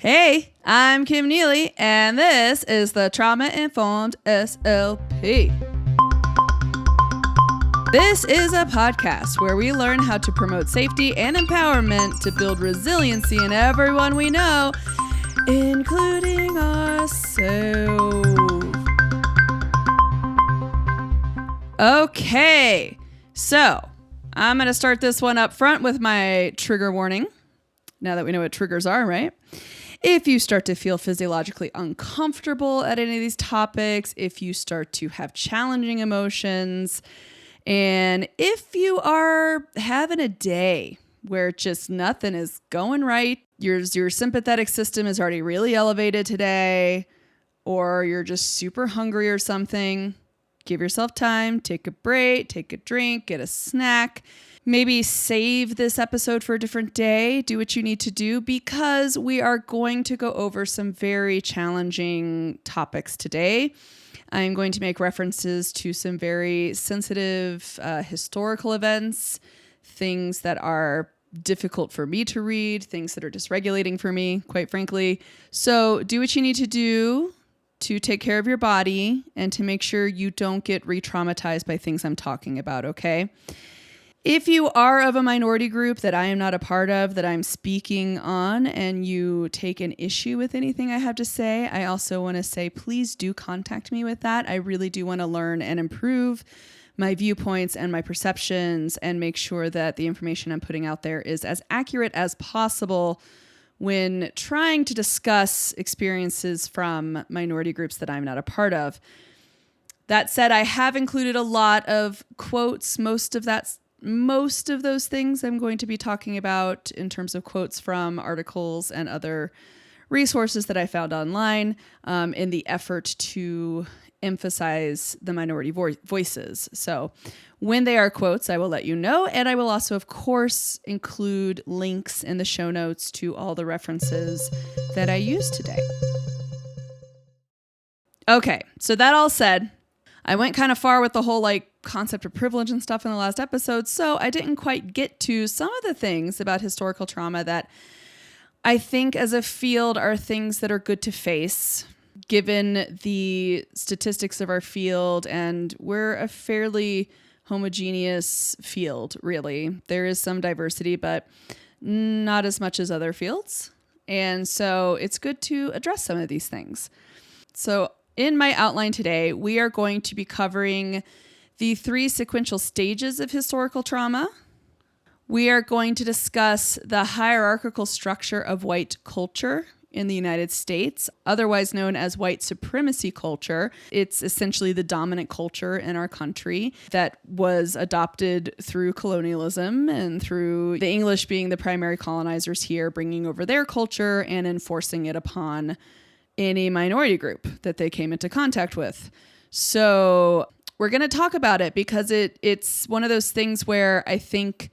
Hey, I'm Kim Neely, and this is the Trauma Informed SLP. This is a podcast where we learn how to promote safety and empowerment to build resiliency in everyone we know, including ourselves. Okay, so I'm going to start this one up front with my trigger warning. Now that we know what triggers are, right? If you start to feel physiologically uncomfortable at any of these topics, if you start to have challenging emotions, and if you are having a day where just nothing is going right, your sympathetic system is already really elevated today, or you're just super hungry or something, give yourself time, take a break, take a drink, get a snack. Maybe save this episode for a different day. Do what you need to do because we are going to go over some very challenging topics today. I'm going to make references to some very sensitive historical events, things that are difficult for me to read, things that are dysregulating for me, quite frankly. So do what you need to do to take care of your body and to make sure you don't get re-traumatized by things I'm talking about, okay? If you are of a minority group that I am not a part of, that I'm speaking on, and you take an issue with anything I have to say, I also want to say, please do contact me with that. I really do want to learn and improve my viewpoints and my perceptions and make sure that the information I'm putting out there is as accurate as possible when trying to discuss experiences from minority groups that I'm not a part of. That said, I have included a lot of quotes. Most of those things I'm going to be talking about in terms of quotes from articles and other resources that I found online in the effort to emphasize the minority voices. So when they are quotes, I will let you know. And I will also, of course, include links in the show notes to all the references that I used today. Okay, so that all said, I went kind of far with the whole concept of privilege and stuff in the last episode, so I didn't quite get to some of the things about historical trauma that I think as a field are things that are good to face, given the statistics of our field, and we're a fairly homogeneous field, really. There is some diversity, but not as much as other fields, and so it's good to address some of these things. So in my outline today, we are going to be covering the 3 sequential stages of historical trauma. We are going to discuss the hierarchical structure of white culture in the United States, otherwise known as white supremacy culture. It's essentially the dominant culture in our country that was adopted through colonialism and through the English being the primary colonizers here, bringing over their culture and enforcing it upon any minority group that they came into contact with. So we're going to talk about it because it's one of those things where I think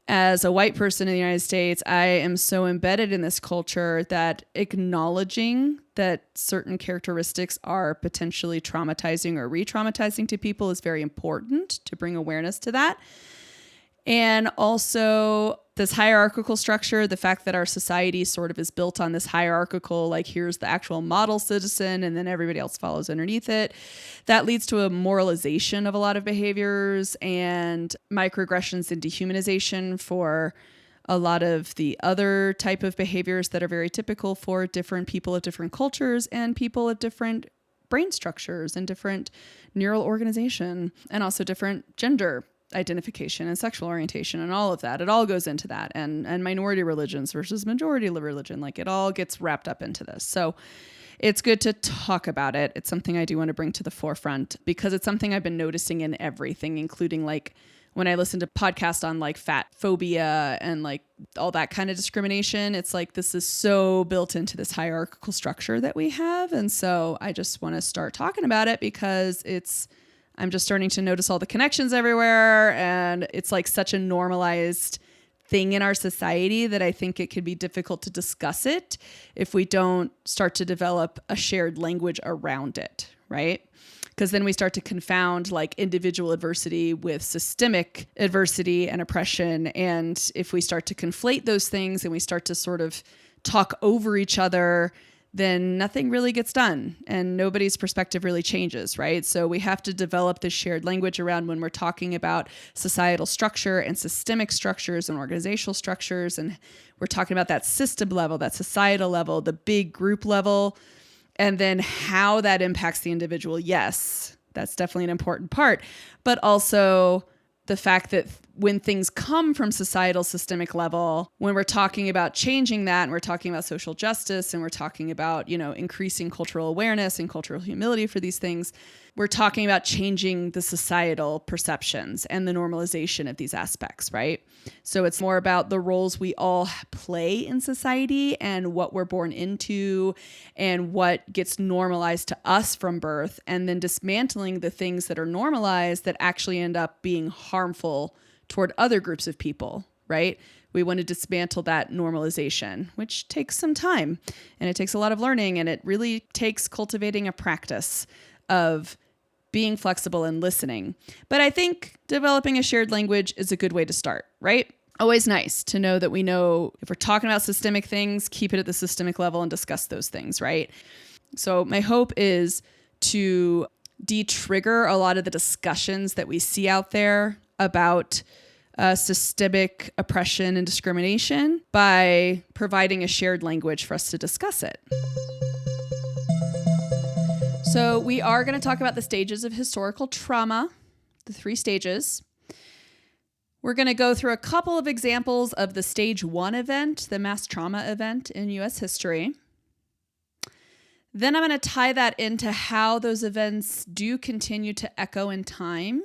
as a white person in the United States, I am so embedded in this culture that acknowledging that certain characteristics are potentially traumatizing or re-traumatizing to people is very important to bring awareness to that. And also this hierarchical structure, the fact that our society sort of is built on this hierarchical, here's the actual model citizen and then everybody else follows underneath it. That leads to a moralization of a lot of behaviors and microaggressions and dehumanization for a lot of the other type of behaviors that are very typical for different people of different cultures and people of different brain structures and different neural organization and also different gender identification and sexual orientation and all of that. It all goes into that. And minority religions versus majority religion, it all gets wrapped up into this. So it's good to talk about it. It's something I do want to bring to the forefront because it's something I've been noticing in everything, including when I listen to podcasts on fat phobia and all that kind of discrimination. It's this is so built into this hierarchical structure that we have. And so I just want to start talking about it because I'm just starting to notice all the connections everywhere. And it's such a normalized thing in our society that I think it could be difficult to discuss it if we don't start to develop a shared language around it, right? Because then we start to confound individual adversity with systemic adversity and oppression. And if we start to conflate those things and we start to sort of talk over each other, then nothing really gets done and nobody's perspective really changes, right? So we have to develop this shared language around when we're talking about societal structure and systemic structures and organizational structures. And we're talking about that system level, that societal level, the big group level, and then how that impacts the individual. Yes, that's definitely an important part, but also the fact that when things come from societal systemic level, when we're talking about changing that and we're talking about social justice and we're talking about, increasing cultural awareness and cultural humility for these things, we're talking about changing the societal perceptions and the normalization of these aspects, right? So it's more about the roles we all play in society and what we're born into and what gets normalized to us from birth, and then dismantling the things that are normalized that actually end up being harmful toward other groups of people, right? We want to dismantle that normalization, which takes some time and it takes a lot of learning, and it really takes cultivating a practice of being flexible and listening. But I think developing a shared language is a good way to start, right? Always nice to know that we know if we're talking about systemic things, keep it at the systemic level and discuss those things, right? So my hope is to de-trigger a lot of the discussions that we see out there about systemic oppression and discrimination by providing a shared language for us to discuss it. So we are going to talk about the stages of historical trauma, the 3 stages. We're going to go through a couple of examples of the stage 1 event, the mass trauma event in U.S. history. Then I'm going to tie that into how those events do continue to echo in time,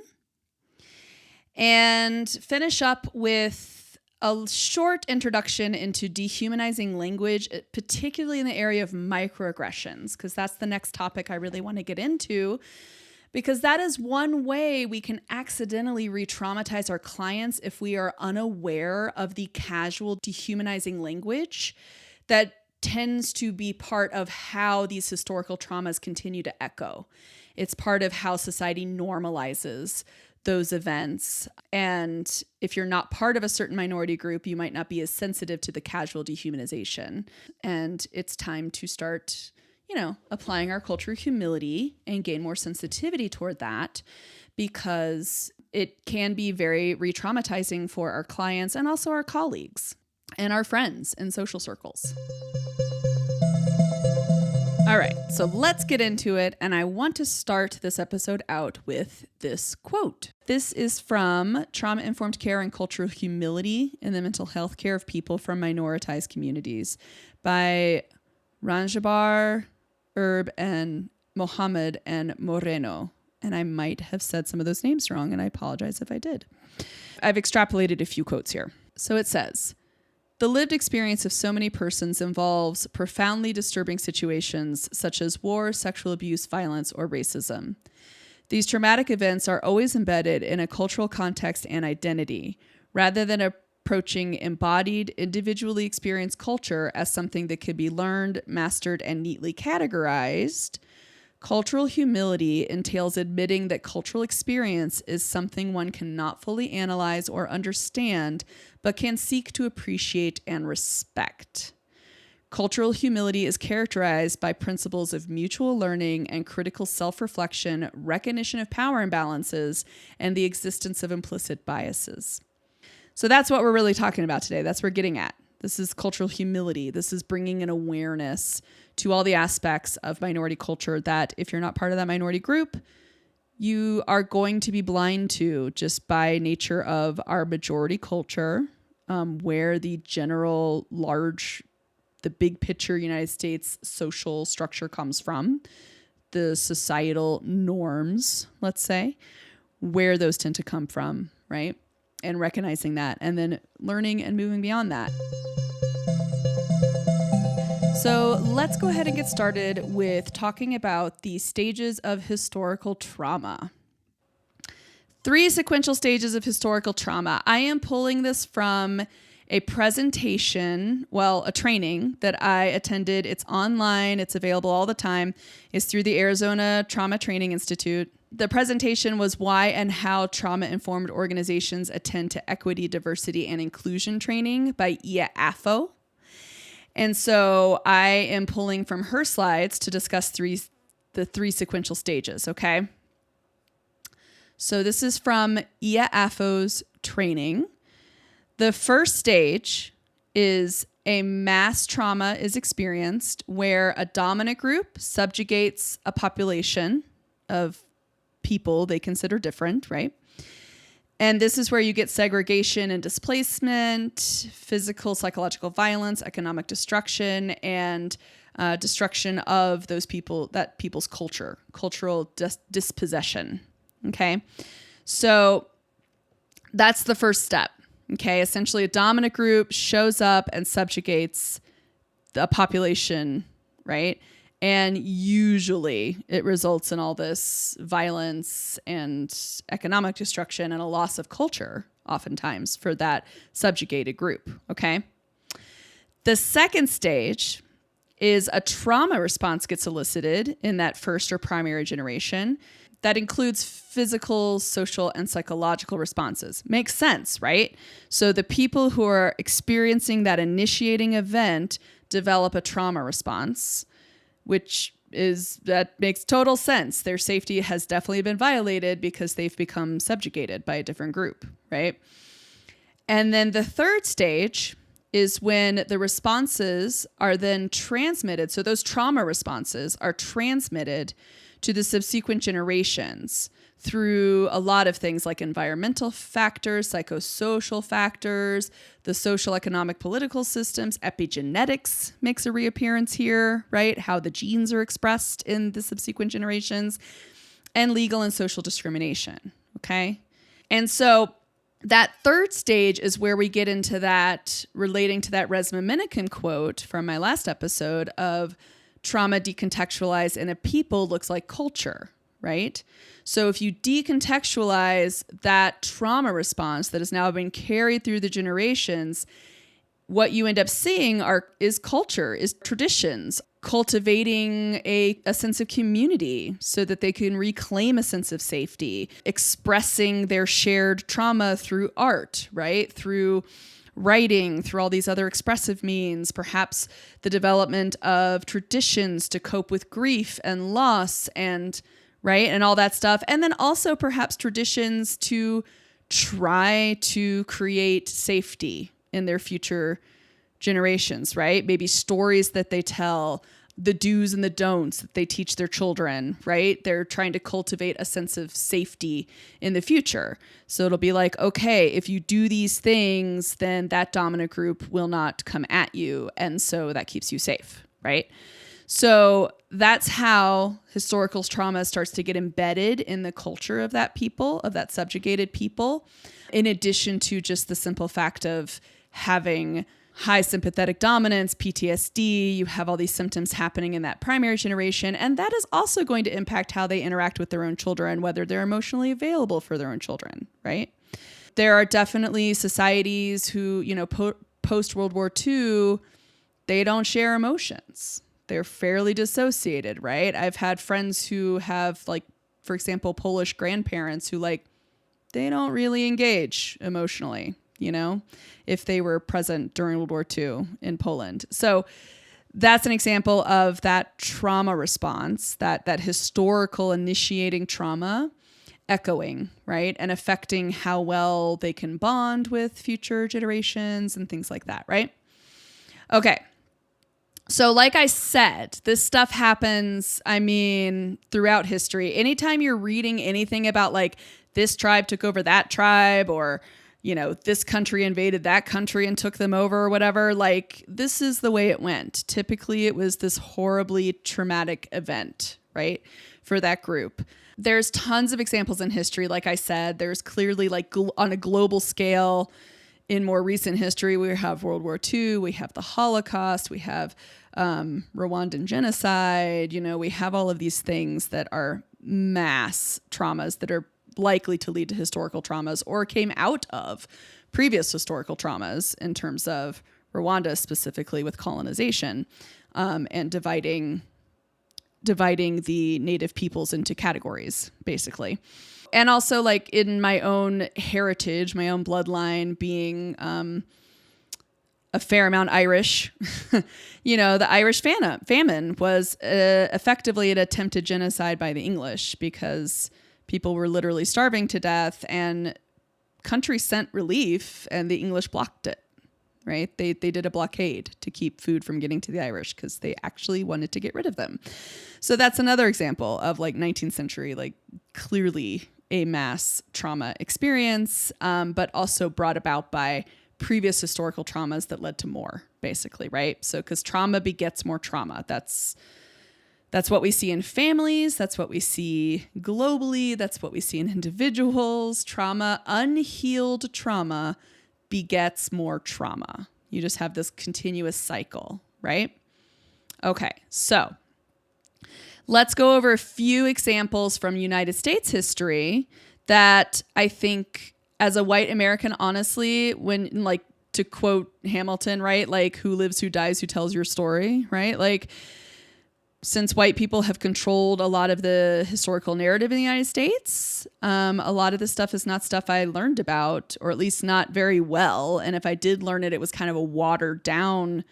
and finish up with a short introduction into dehumanizing language, particularly in the area of microaggressions, because that's the next topic I really want to get into, because that is one way we can accidentally re-traumatize our clients if we are unaware of the casual dehumanizing language that tends to be part of how these historical traumas continue to echo. It's part of how society normalizes those events. And if you're not part of a certain minority group, you might not be as sensitive to the casual dehumanization. And it's time to start, applying our culture of humility and gain more sensitivity toward that, because it can be very re-traumatizing for our clients and also our colleagues and our friends in social circles. All right, so let's get into it. And I want to start this episode out with this quote. This is from Trauma-Informed Care and Cultural Humility in the Mental Health Care of People from Minoritized Communities by Ranjabar, Erb, and Mohammed and Moreno. And I might have said some of those names wrong, and I apologize if I did. I've extrapolated a few quotes here. So it says, "The lived experience of so many persons involves profoundly disturbing situations such as war, sexual abuse, violence, or racism. These traumatic events are always embedded in a cultural context and identity, rather than approaching embodied, individually experienced culture as something that could be learned, mastered, and neatly categorized. Cultural humility entails admitting that cultural experience is something one cannot fully analyze or understand, but can seek to appreciate and respect. Cultural humility is characterized by principles of mutual learning and critical self-reflection, recognition of power imbalances, and the existence of implicit biases." So that's what we're really talking about today. That's what we're getting at. This is cultural humility. This is bringing an awareness to all the aspects of minority culture that if you're not part of that minority group, you are going to be blind to just by nature of our majority culture, where the general the big picture United States social structure comes from, the societal norms, let's say, where those tend to come from, right? And recognizing that and then learning and moving beyond that. So let's go ahead and get started with talking about the stages of historical trauma. 3 sequential stages of historical trauma. I am pulling this from a presentation, a training that I attended. It's online. It's available all the time. It's through the Arizona Trauma Training Institute. The presentation was Why and How Trauma-Informed Organizations Attend to Equity, Diversity, and Inclusion Training by Ia Affo. And so I am pulling from her slides to discuss the three sequential stages, okay? So this is from Ia Afo's training. The first stage is a mass trauma is experienced where a dominant group subjugates a population of people they consider different, right? And this is where you get segregation and displacement, physical, psychological violence, economic destruction, and destruction of those people, that people's cultural dispossession. Okay. So that's the first step. Okay. Essentially, a dominant group shows up and subjugates the population, right? And usually it results in all this violence and economic destruction and a loss of culture, oftentimes, for that subjugated group. Okay. The second stage is a trauma response gets elicited in that first or primary generation. That includes physical, social, and psychological responses. Makes sense, right? So the people who are experiencing that initiating event develop a trauma response, that makes total sense. Their safety has definitely been violated because they've become subjugated by a different group, right? And then the third stage is when the responses are then transmitted. So those trauma responses are transmitted to the subsequent generations through a lot of things like environmental factors, psychosocial factors, the social, economic, political systems. Epigenetics makes a reappearance here, right? How the genes are expressed in the subsequent generations, and legal and social discrimination, okay? And so that third stage is where we get into that, relating to that Resmaa Menakem quote from my last episode of trauma decontextualized in a people looks like culture, right? So if you decontextualize that trauma response that has now been carried through the generations, what you end up seeing is culture, is traditions, cultivating a sense of community so that they can reclaim a sense of safety, expressing their shared trauma through art, right? Through writing, through all these other expressive means, perhaps the development of traditions to cope with grief and loss and, right, and all that stuff. And then also perhaps traditions to try to create safety in their future generations, right? Maybe stories that they tell, the do's and the don'ts that they teach their children, right? They're trying to cultivate a sense of safety in the future. So it'll be like, okay, if you do these things, then that dominant group will not come at you. And so that keeps you safe, right? So that's how historical trauma starts to get embedded in the culture of that people, of that subjugated people, in addition to just the simple fact of having high sympathetic dominance, PTSD, you have all these symptoms happening in that primary generation. And that is also going to impact how they interact with their own children, whether they're emotionally available for their own children, right? There are definitely societies who, post World War II, they don't share emotions. They're fairly dissociated, right? I've had friends who have, like, for example, Polish grandparents who, like, they don't really engage emotionally, if they were present during World War II in Poland. So that's an example of that trauma response, that historical initiating trauma echoing, right? And affecting how well they can bond with future generations and things like that, right? Okay. So like I said, this stuff happens, throughout history. Anytime you're reading anything about like this tribe took over that tribe, or this country invaded that country and took them over or whatever, like this is the way it went. Typically it was this horribly traumatic event, right? For that group. There's tons of examples in history. Like I said, there's clearly like on a global scale in more recent history, we have World War II, we have the Holocaust, we have Rwandan genocide, we have all of these things that are mass traumas that are likely to lead to historical traumas or came out of previous historical traumas in terms of Rwanda specifically with colonization and dividing the native peoples into categories, basically. And also like in my own heritage, my own bloodline being a fair amount Irish. The Irish famine was effectively an attempted genocide by the English because people were literally starving to death and countries sent relief and the English blocked it, right? They did a blockade to keep food from getting to the Irish because they actually wanted to get rid of them. So that's another example of 19th century, clearly a mass trauma experience, but also brought about by previous historical traumas that led to more, basically, right? So because trauma begets more trauma. That's what we see in families. That's what we see globally. That's what we see in individuals. Unhealed trauma begets more trauma. You just have this continuous cycle, right? Okay, so let's go over a few examples from United States history that I think, as a white American, honestly, when to quote Hamilton, right? Who lives, who dies, who tells your story, right? Since white people have controlled a lot of the historical narrative in the United States, a lot of this stuff is not stuff I learned about, or at least not very well. And if I did learn it, it was kind of a watered down,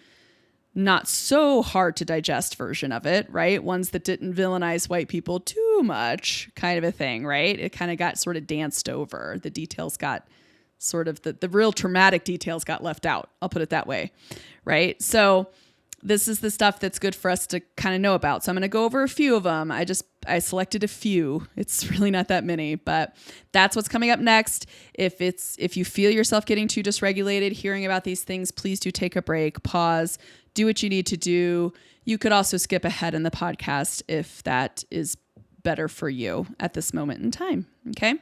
not so hard to digest version of it, right? Ones that didn't villainize white people too much, kind of a thing, right? It kind of got sort of danced over. The details got sort of, the real traumatic details got left out. I'll put it that way, right? So this is the stuff that's good for us to kind of know about. So I'm going to go over a few of them. I selected a few. It's really not that many, but that's what's coming up next. If you feel yourself getting too dysregulated, hearing about these things, please do take a break, pause, do what you need to do. You could also skip ahead in the podcast if that is better for you at this moment in time. Okay.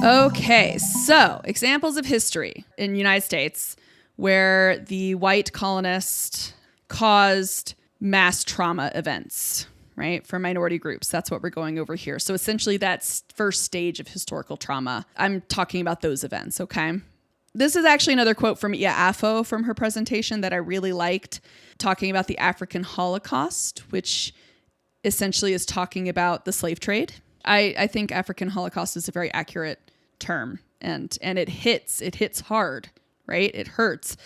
Okay. So examples of history in the United States where the white colonist caused mass trauma events, right? For minority groups. That's what we're going over here. So essentially that's first stage of historical trauma. I'm talking about those events. Okay. This is actually another quote from Ia Afo from her presentation that I really liked, talking about the African Holocaust, which essentially is talking about the slave trade. I think African Holocaust is a very accurate term, and it hits hard, right? It hurts.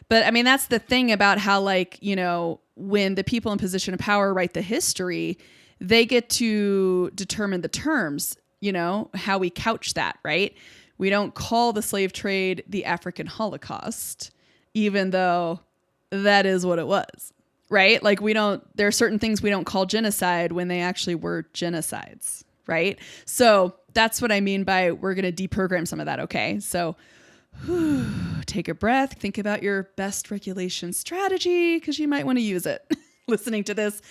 But I mean, that's the thing about how, when the people in position of power write the history, they get to determine the terms, how we couch that, right? We don't call the slave trade the African Holocaust, even though that is what it was, right? There are certain things we don't call genocide when they actually were genocides, right? So that's what I mean by we're going to deprogram some of that, okay? So take a breath, think about your best regulation strategy because you might want to use it. Listening to this,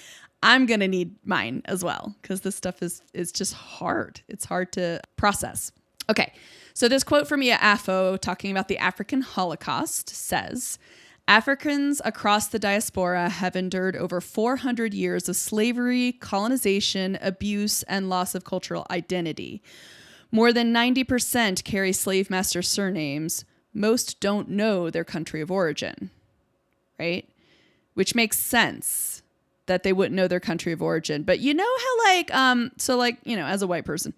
I'm going to need mine as well because this stuff is just hard. It's hard to process. Okay, so this quote from Ia Afo talking about the African Holocaust says, Africans across the diaspora have endured over 400 years of slavery, colonization, abuse, and loss of cultural identity. More than 90% carry slave master surnames. Most don't know their country of origin, right? Which makes sense that they wouldn't know their country of origin. But you know how as a white person,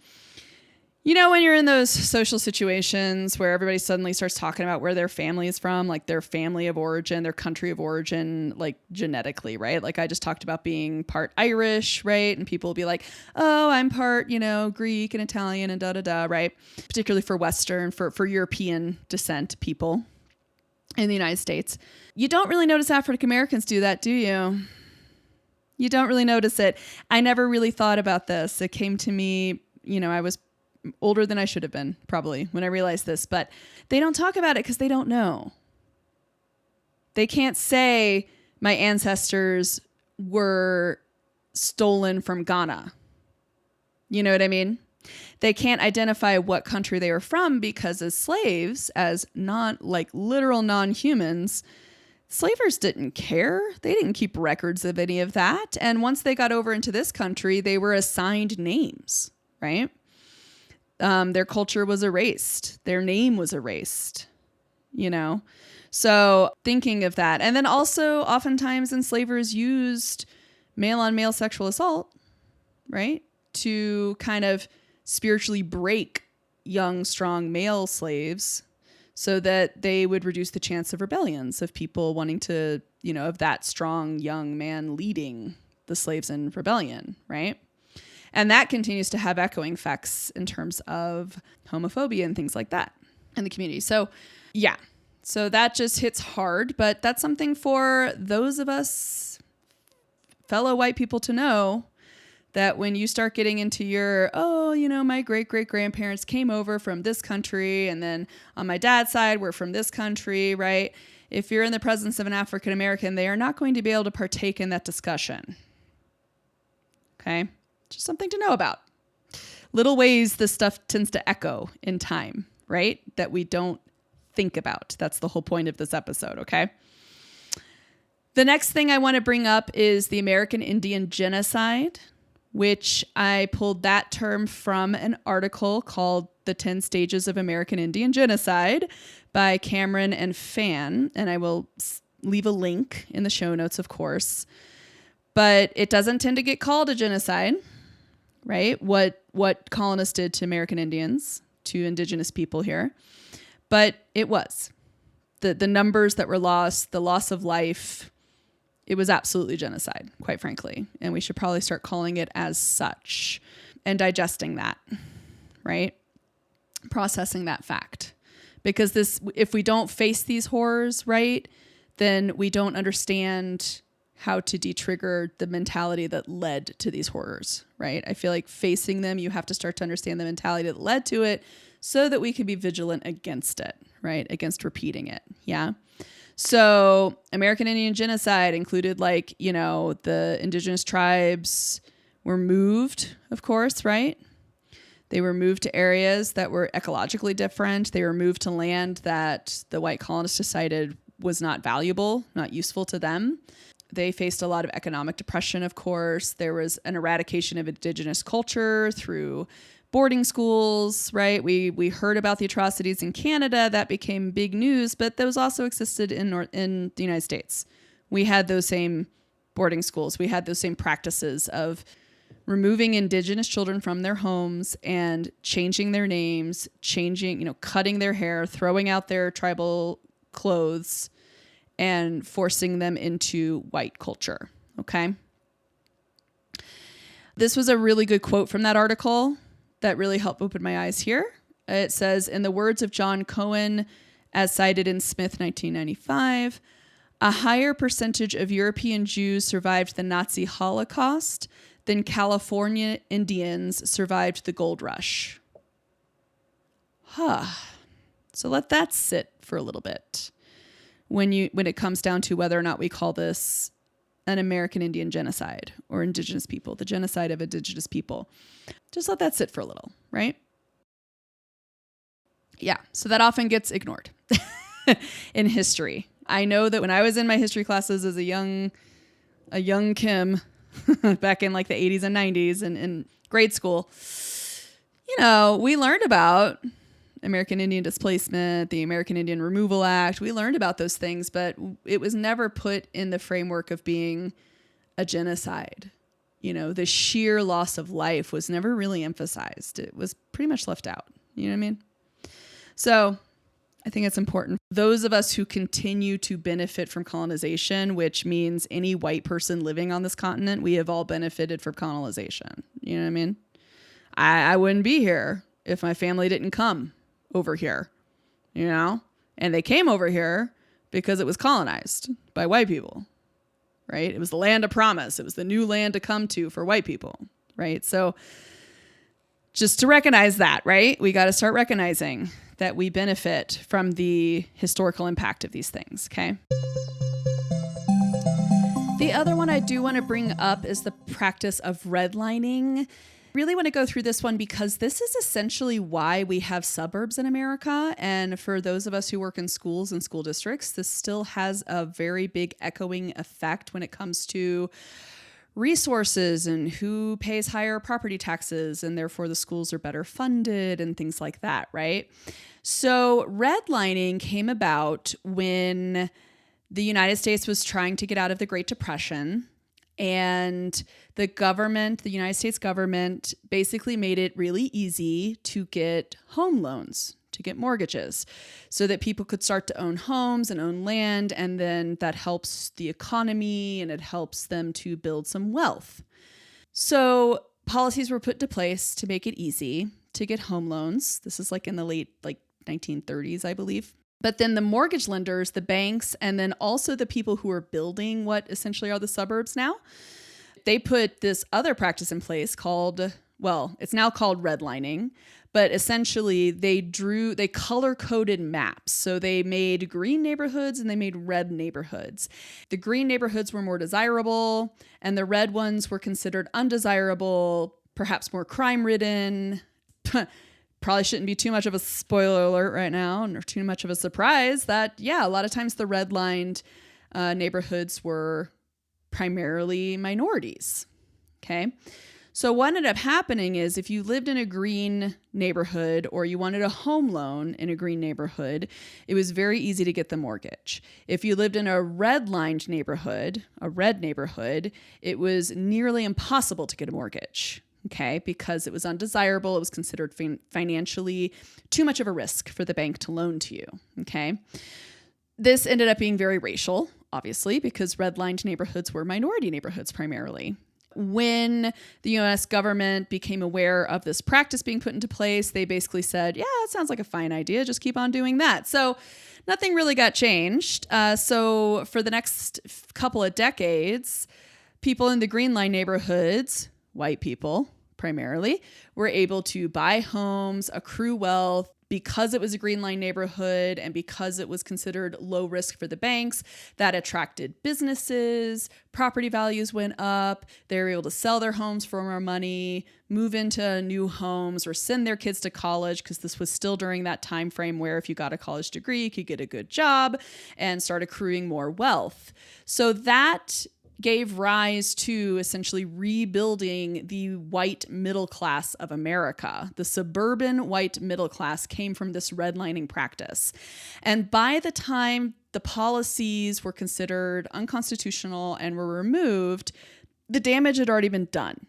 when you're in those social situations where everybody suddenly starts talking about where their family is from, their family of origin, their country of origin, genetically, right? I just talked about being part Irish, right? And people will be like, oh, I'm part, Greek and Italian and da-da-da, right? Particularly for Western, for European descent people in the United States. You don't really notice African Americans do that, do you? You don't really notice it. I never really thought about this. It came to me, I was older than I should have been, probably, when I realized this, but they don't talk about it because they don't know. They can't say my ancestors were stolen from Ghana. You know what I mean? They can't identify what country they were from because as slaves, as literal non-humans, slavers didn't care. They didn't keep records of any of that. And once they got over into this country, they were assigned names, right? Their culture was erased. Their name was erased, So thinking of that. And then also oftentimes enslavers used male on male sexual assault, right? To kind of spiritually break young, strong male slaves so that they would reduce the chance of rebellions, of people wanting to, of that strong young man leading the slaves in rebellion, right? And that continues to have echoing effects in terms of homophobia and things like that in the community. So, yeah. So that just hits hard, but that's something for those of us fellow white people to know, that when you start getting into your, my great-great-grandparents came over from this country, and then on my dad's side, we're from this country, right? If you're in the presence of an African American, they are not going to be able to partake in that discussion. Okay? Just something to know about. Little ways this stuff tends to echo in time, right? That we don't think about. That's the whole point of this episode, okay? The next thing I want to bring up is the American Indian Genocide, which I pulled that term from an article called The 10 Stages of American Indian Genocide by Cameron and Fan. And I will leave a link in the show notes, of course. But it doesn't tend to get called a genocide, right? What colonists did to American Indians, to indigenous people here. But it was. The numbers that were lost, the loss of life, it was absolutely genocide, quite frankly. And we should probably start calling it as such and digesting that, right? Processing that fact. Because if we don't face these horrors, right, then we don't understand how to de-trigger the mentality that led to these horrors, right? I feel like facing them, you have to start to understand the mentality that led to it so that we can be vigilant against it, right? Against repeating it, yeah? So American Indian Genocide included the indigenous tribes were moved, of course, right? They were moved to areas that were ecologically different. They were moved to land that the white colonists decided was not valuable, not useful to them. They faced a lot of economic depression, of course. There was an eradication of indigenous culture through boarding schools, right? We heard about the atrocities in Canada. That became big news, but those also existed in the United States. We had those same boarding schools. We had those same practices of removing indigenous children from their homes and changing their names, cutting their hair, throwing out their tribal clothes, and forcing them into white culture, okay? This was a really good quote from that article that really helped open my eyes here. It says, in the words of John Cohen, as cited in Smith 1995, a higher percentage of European Jews survived the Nazi Holocaust than California Indians survived the gold rush. So let that sit for a little bit when it comes down to whether or not we call this an American Indian genocide or indigenous people, the genocide of indigenous people. Just let that sit for a little, right? Yeah, so that often gets ignored in history. I know that when I was in my history classes as a young Kim back in like the 80s and 90s and in grade school, we learned about American Indian displacement, the American Indian Removal Act. We learned about those things, but it was never put in the framework of being a genocide. The sheer loss of life was never really emphasized. It was pretty much left out. You know what I mean? So I think it's important. Those of us who continue to benefit from colonization, which means any white person living on this continent, we have all benefited from colonization. You know what I mean? I wouldn't be here if my family didn't come over here, and they came over here because it was colonized by white people, right? It was the land of promise. It was the new land to come to for white people, right? So just to recognize that, right? We got to start recognizing that we benefit from the historical impact of these things, okay? The other one I do want to bring up is the practice of redlining. Really want to go through this one because this is essentially why we have suburbs in America. And for those of us who work in schools and school districts, this still has a very big echoing effect when it comes to resources and who pays higher property taxes, and therefore the schools are better funded and things like that, right? So redlining came about when the United States was trying to get out of the Great Depression. And the United States government basically made it really easy to get home loans, to get mortgages so that people could start to own homes and own land. And then that helps the economy and it helps them to build some wealth. So policies were put into place to make it easy to get home loans. This is like in the late 1930s, I believe. But then the mortgage lenders, the banks, and then also the people who are building what essentially are the suburbs now, they put this other practice in place called, well, it's now called redlining, but essentially they color-coded maps. So they made green neighborhoods and they made red neighborhoods. The green neighborhoods were more desirable and the red ones were considered undesirable, perhaps more crime-ridden. Probably shouldn't be too much of a spoiler alert right now, or too much of a surprise that, yeah, a lot of times the redlined neighborhoods were primarily minorities. Okay. So what ended up happening is if you lived in a green neighborhood or you wanted a home loan in a green neighborhood, it was very easy to get the mortgage. If you lived in a redlined neighborhood, it was nearly impossible to get a mortgage. Okay, because it was undesirable. It was considered financially too much of a risk for the bank to loan to you. Okay. This ended up being very racial, obviously, because redlined neighborhoods were minority neighborhoods primarily. When the U.S. government became aware of this practice being put into place, they basically said, yeah, that sounds like a fine idea. Just keep on doing that. So nothing really got changed. So for the next couple of decades, people in the green line neighborhoods, white people primarily, were able to buy homes, accrue wealth. Because it was a green line neighborhood and because it was considered low risk for the banks, that attracted businesses, property values went up, they were able to sell their homes for more money, move into new homes or send their kids to college, because this was still during that time frame where if you got a college degree, you could get a good job and start accruing more wealth. So that gave rise to essentially rebuilding the white middle class of America. The suburban white middle class came from this redlining practice. And by the time the policies were considered unconstitutional and were removed, the damage had already been done.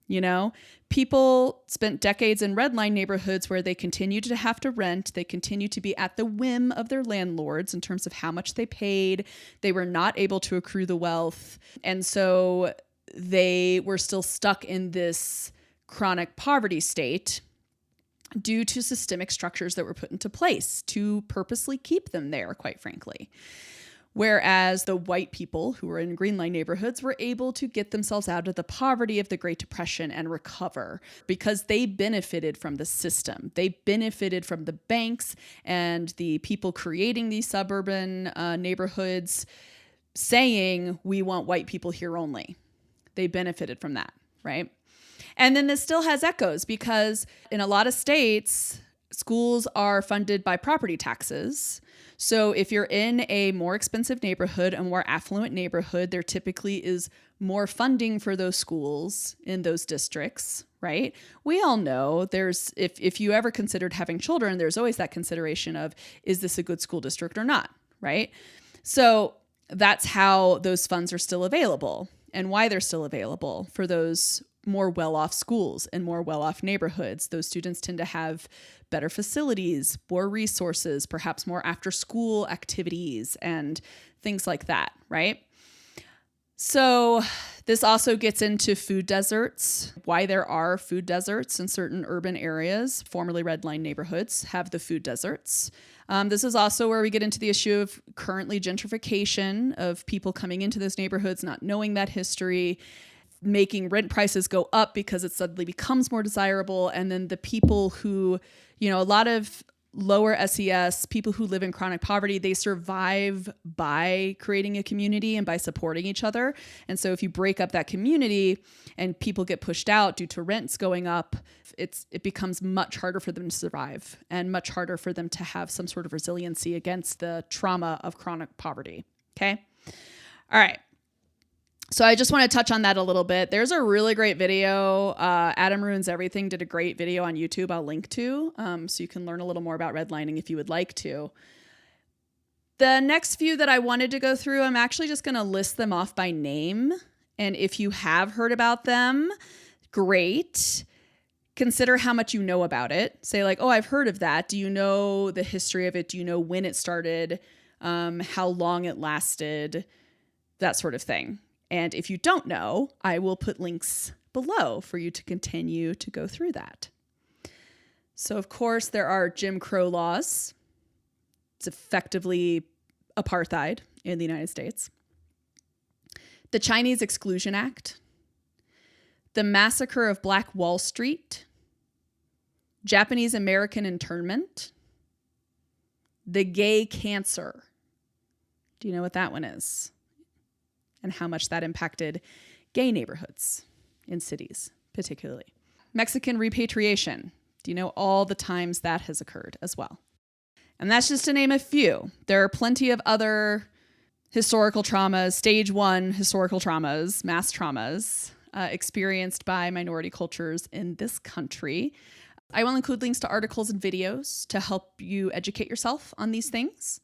You know, people spent decades in redline neighborhoods where they continued to have to rent. They continued to be at the whim of their landlords in terms of how much they paid. They were not able to accrue the wealth. And so they were still stuck in this chronic poverty state due to systemic structures that were put into place to purposely keep them there, quite frankly. Whereas the white people who were in green line neighborhoods were able to get themselves out of the poverty of the Great Depression and recover because they benefited from the system. They benefited from the banks and the people creating these suburban neighborhoods saying, we want white people here only. They benefited from that, right? And then this still has echoes because in a lot of states, schools are funded by property taxes. So if you're in a more expensive neighborhood, a more affluent neighborhood, there typically is more funding for those schools in those districts, right? We all know there's, if you ever considered having children, there's always that consideration of, is this a good school district or not, right? So that's how those funds are still available and why they're still available for those more well-off schools and more well-off neighborhoods. Those students tend to have better facilities, more resources, perhaps more after-school activities and things like that, right? So this also gets into food deserts, why there are food deserts in certain urban areas. Formerly redline neighborhoods have the food deserts. This is also where we get into the issue of currently gentrification, of people coming into those neighborhoods, not knowing that history, making rent prices go up because it suddenly becomes more desirable. And then the people who, you know, a lot of lower SES, people who live in chronic poverty, they survive by creating a community and by supporting each other. And so if you break up that community and people get pushed out due to rents going up, it becomes much harder for them to survive and much harder for them to have some sort of resiliency against the trauma of chronic poverty. Okay. All right. So I just want to touch on that a little bit. There's a really great video. Adam Ruins Everything did a great video on YouTube I'll link to, so you can learn a little more about redlining if you would like to. The next few that I wanted to go through, I'm actually just going to list them off by name. And if you have heard about them, great. consider how much you know about it. Say like, oh, I've heard of that. Do you know the history of it? Do you know when it started? How long it lasted? That sort of thing. And if you don't know, I will put links below for you to continue to go through that. So, of course, there are Jim Crow laws. It's effectively apartheid in the United States. The Chinese Exclusion Act. The Massacre of Black Wall Street. Japanese American internment. The gay cancer. Do you know what that one is? And how much that impacted gay neighborhoods in cities, particularly. Mexican repatriation. Do you know all the times that has occurred as well? And that's just to name a few. There are plenty of other historical traumas, stage 1 historical traumas, mass traumas, experienced by minority cultures in this country. I will include links to articles and videos to help you educate yourself on these things.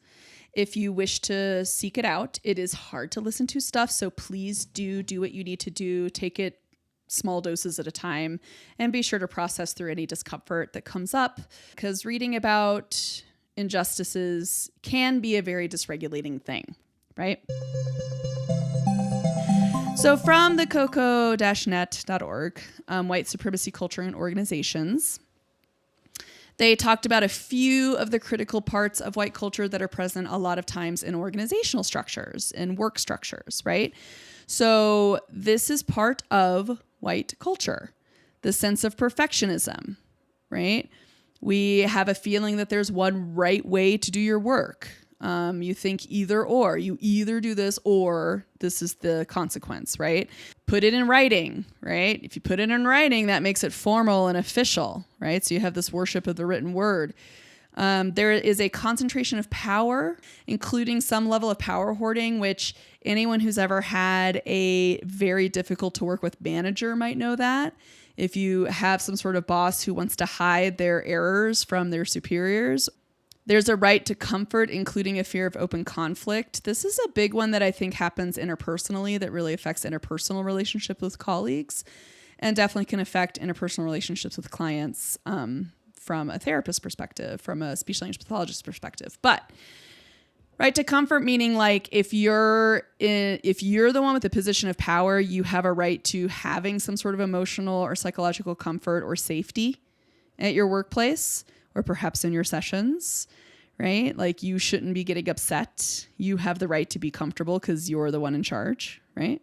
If you wish to seek it out, it is hard to listen to stuff, so please do what you need to do. Take it small doses at a time and be sure to process through any discomfort that comes up, because reading about injustices can be a very dysregulating thing, right? So from the coco-net.org, White Supremacy Culture and Organizations, they talked about a few of the critical parts of white culture that are present a lot of times in organizational structures and work structures, right? So this is part of white culture, the sense of perfectionism, right? We have a feeling that there's one right way to do your work. You think either or. You either do this or this is the consequence, right? Put it in writing, right? If you put it in writing, that makes it formal and official, right? So you have this worship of the written word. There is a concentration of power, including some level of power hoarding, which anyone who's ever had a very difficult to work with manager might know that. If you have some sort of boss who wants to hide their errors from their superiors, there's a right to comfort, including a fear of open conflict. This is a big one that I think happens interpersonally, that really affects interpersonal relationships with colleagues, and definitely can affect interpersonal relationships with clients from a therapist perspective, from a speech language pathologist perspective. But right to comfort, meaning like if you're the one with the position of power, you have a right to having some sort of emotional or psychological comfort or safety at your workplace, or perhaps in your sessions, right? Like you shouldn't be getting upset. You have the right to be comfortable because you're the one in charge, right?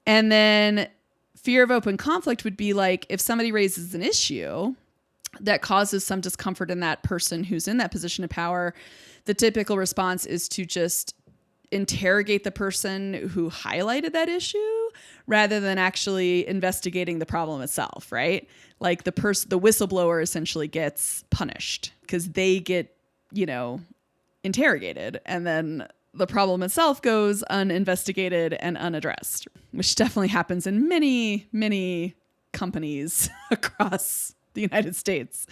And then fear of open conflict would be like if somebody raises an issue that causes some discomfort in that person who's in that position of power, the typical response is to just interrogate the person who highlighted that issue rather than actually investigating the problem itself, right? Like the whistleblower essentially gets punished because they get, interrogated, and then the problem itself goes uninvestigated and unaddressed, which definitely happens in many, many companies across the United States.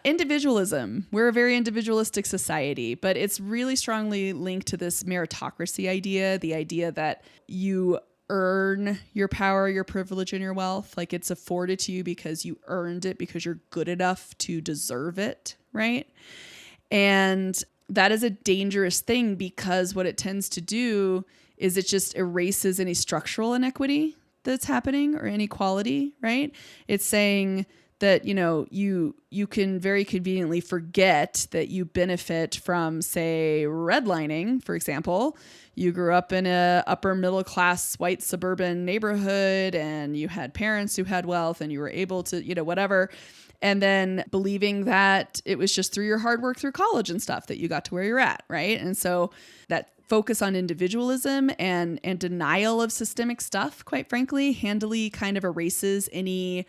Individualism. We're a very individualistic society, but it's really strongly linked to this meritocracy idea, the idea that you earn your power, your privilege, and your wealth. Like it's afforded to you because you earned it, because you're good enough to deserve it, right? And that is a dangerous thing, because what it tends to do is it just erases any structural inequity that's happening or inequality, right? It's saying that, you can very conveniently forget that you benefit from, say, redlining, for example. You grew up in a upper middle class white suburban neighborhood and you had parents who had wealth and you were able to, whatever. And then believing that it was just through your hard work through college and stuff that you got to where you're at, right? And so that focus on individualism and denial of systemic stuff, quite frankly, handily kind of erases any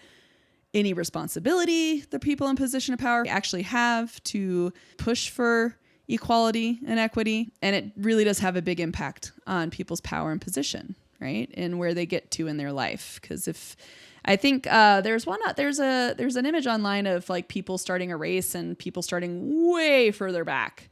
responsibility the people in position of power actually have to push for equality and equity. And it really does have a big impact on people's power and position, right? And where they get to in their life. Because I think there's an image online of like people starting a race and people starting way further back,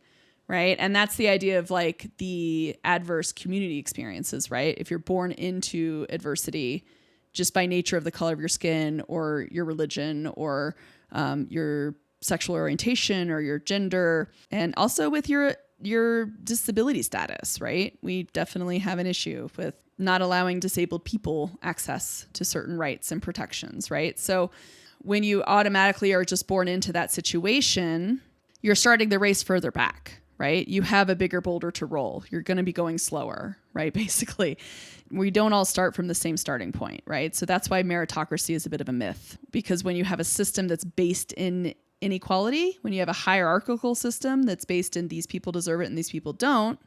right? And that's the idea of like the adverse community experiences, right? If you're born into adversity, just by nature of the color of your skin or your religion or your sexual orientation or your gender, and also with your disability status, right? We definitely have an issue with not allowing disabled people access to certain rights and protections, right? So when you automatically are just born into that situation, you're starting the race further back, right? You have a bigger boulder to roll. You're going to be going slower, right? Basically, we don't all start from the same starting point, right? So that's why meritocracy is a bit of a myth, because when you have a system that's based in inequality, when you have a hierarchical system that's based in these people deserve it and these people don't,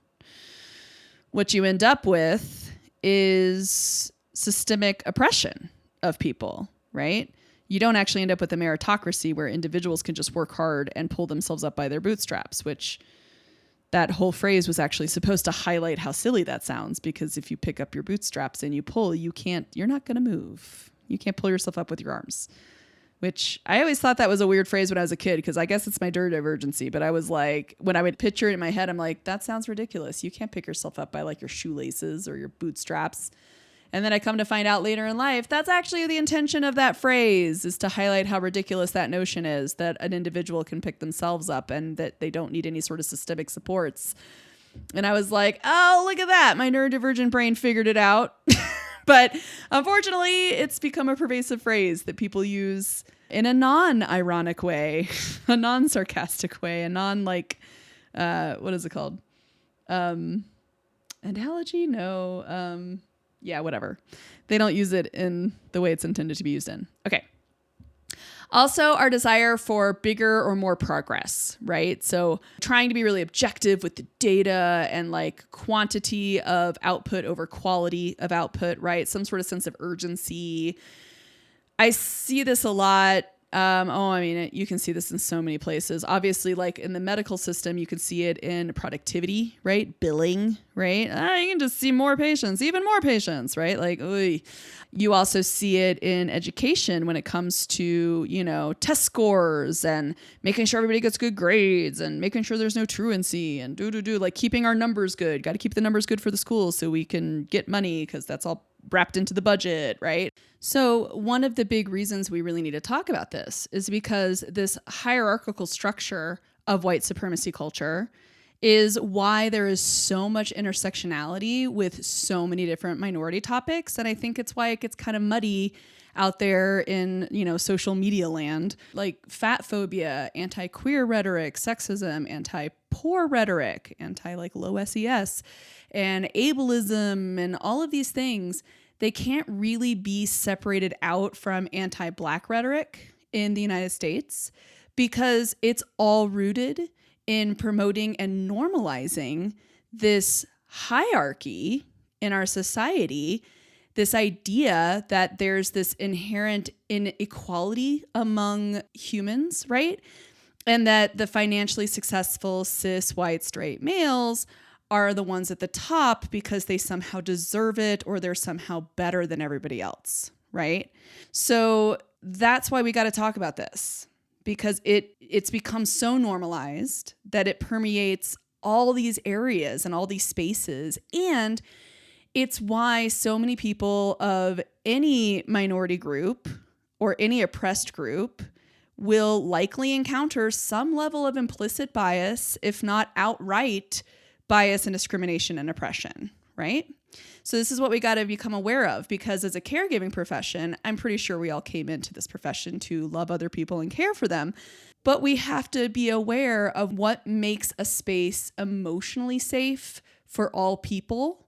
what you end up with is systemic oppression of people, right? You don't actually end up with a meritocracy where individuals can just work hard and pull themselves up by their bootstraps, which that whole phrase was actually supposed to highlight how silly that sounds, because if you pick up your bootstraps and you pull, you're not going to move. You can't pull yourself up with your arms, which I always thought that was a weird phrase when I was a kid, because I guess it's my neurodivergency. But I was like, when I would picture it in my head, I'm like, that sounds ridiculous. You can't pick yourself up by like your shoelaces or your bootstraps. And then I come to find out later in life, that's actually the intention of that phrase, is to highlight how ridiculous that notion is, that an individual can pick themselves up and that they don't need any sort of systemic supports. And I was like, oh, look at that. My neurodivergent brain figured it out. But unfortunately, it's become a pervasive phrase that people use in a non-ironic way, a non-sarcastic way, a non-like, what is it called? Analogy? No. Yeah, whatever. They don't use it in the way it's intended to be used in. Okay. Also, our desire for bigger or more progress, right? So trying to be really objective with the data and like quantity of output over quality of output, right? Some sort of sense of urgency. I see this a lot. You can see this in so many places. Obviously, like in the medical system, you can see it in productivity, right? Billing, right? You can just see more patients, even more patients, right? Like, oy. You also see it in education when it comes to, test scores and making sure everybody gets good grades and making sure there's no truancy and like keeping our numbers good. Got to keep the numbers good for the schools so we can get money, because that's all wrapped into the budget, right? So one of the big reasons we really need to talk about this is because this hierarchical structure of white supremacy culture is why there is so much intersectionality with so many different minority topics. And I think it's why it gets kind of muddy out there in, social media land, like fat phobia, anti-queer rhetoric, sexism, anti-poor rhetoric, anti-like low SES, and ableism, and all of these things. They can't really be separated out from anti-Black rhetoric in the United States, because it's all rooted in promoting and normalizing this hierarchy in our society, this idea that there's this inherent inequality among humans, right? And that the financially successful cis white straight males are the ones at the top because they somehow deserve it or they're somehow better than everybody else, right? So that's why we got to talk about this, because it's become so normalized that it permeates all these areas and all these spaces. And it's why so many people of any minority group or any oppressed group will likely encounter some level of implicit bias, if not outright bias and discrimination and oppression, right? So this is what we got to become aware of, because as a caregiving profession, I'm pretty sure we all came into this profession to love other people and care for them. But we have to be aware of what makes a space emotionally safe for all people,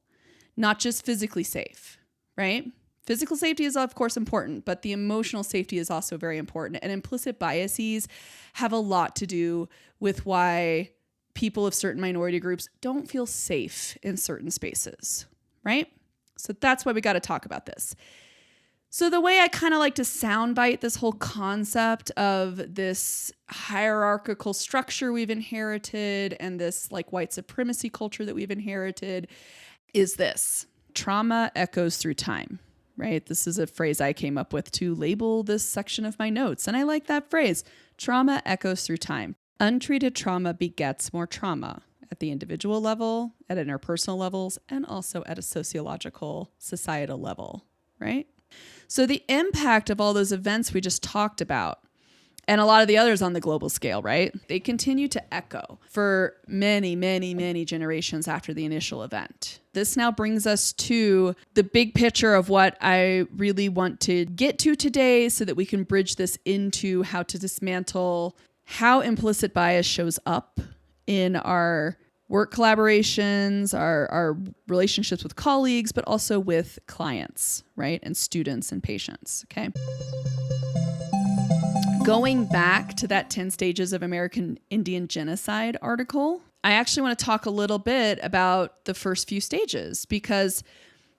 not just physically safe, right? Physical safety is, of course, important, but the emotional safety is also very important. And implicit biases have a lot to do with why people of certain minority groups don't feel safe in certain spaces, right? So that's why we got to talk about this. So the way I kind of like to soundbite this whole concept of this hierarchical structure we've inherited and this like white supremacy culture that we've inherited is this: trauma echoes through time, right? This is a phrase I came up with to label this section of my notes. And I like that phrase. Trauma echoes through time. Untreated trauma begets more trauma at the individual level, at interpersonal levels, and also at a sociological, societal level, right? So the impact of all those events we just talked about, and a lot of the others on the global scale, right? They continue to echo for many, many, many generations after the initial event. This now brings us to the big picture of what I really want to get to today so that we can bridge this into how to dismantle how implicit bias shows up in our work collaborations, our relationships with colleagues, but also with clients, right? And students and patients, okay? Going back to that 10 Stages of American Indian Genocide article, I actually want to talk a little bit about the first few stages because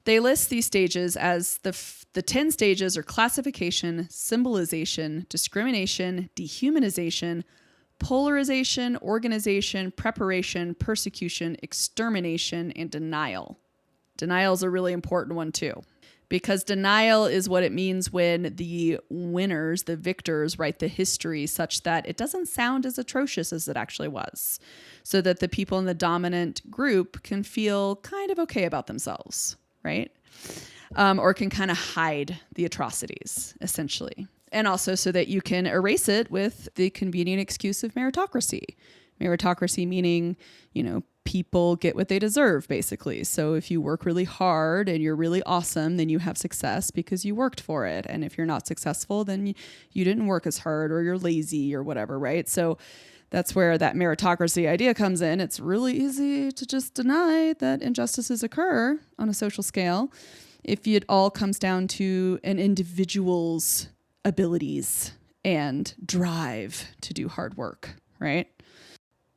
they list these stages as the 10 stages are classification, symbolization, discrimination, dehumanization, polarization, organization, preparation, persecution, extermination, and denial. Denial is a really important one too. Because denial is what it means when the winners, the victors, write the history such that it doesn't sound as atrocious as it actually was. So that the people in the dominant group can feel kind of okay about themselves, right? Or can kind of hide the atrocities, essentially. And also so that you can erase it with the convenient excuse of meritocracy. Meritocracy meaning, people get what they deserve, basically. So if you work really hard and you're really awesome, then you have success because you worked for it. And if you're not successful, then you didn't work as hard or you're lazy or whatever, right? So that's where that meritocracy idea comes in. It's really easy to just deny that injustices occur on a social scale if it all comes down to an individual's abilities and drive to do hard work, right?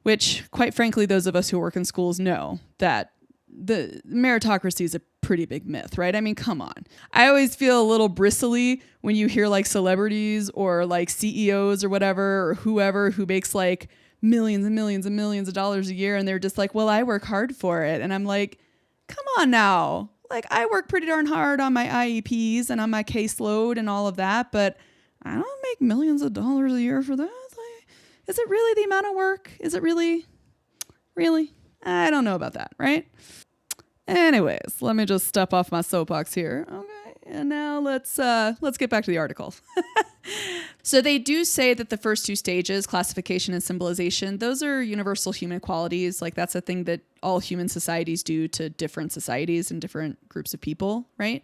Which, quite frankly, those of us who work in schools know that the meritocracy is a pretty big myth, right? I mean, come on. I always feel a little bristly when you hear like celebrities or like CEOs or whatever, or whoever who makes like millions and millions and millions of dollars a year. And they're just like, well, I work hard for it. And I'm like, come on now. Like, I work pretty darn hard on my IEPs and on my caseload and all of that, but I don't make millions of dollars a year for that. Is it really the amount of work? Is it really? Really? I don't know about that, right? Anyways, let me just step off my soapbox here. Okay, and now let's get back to the article. So they do say that the first two stages, classification and symbolization, those are universal human qualities. Like that's a thing that all human societies do to different societies and different groups of people, right?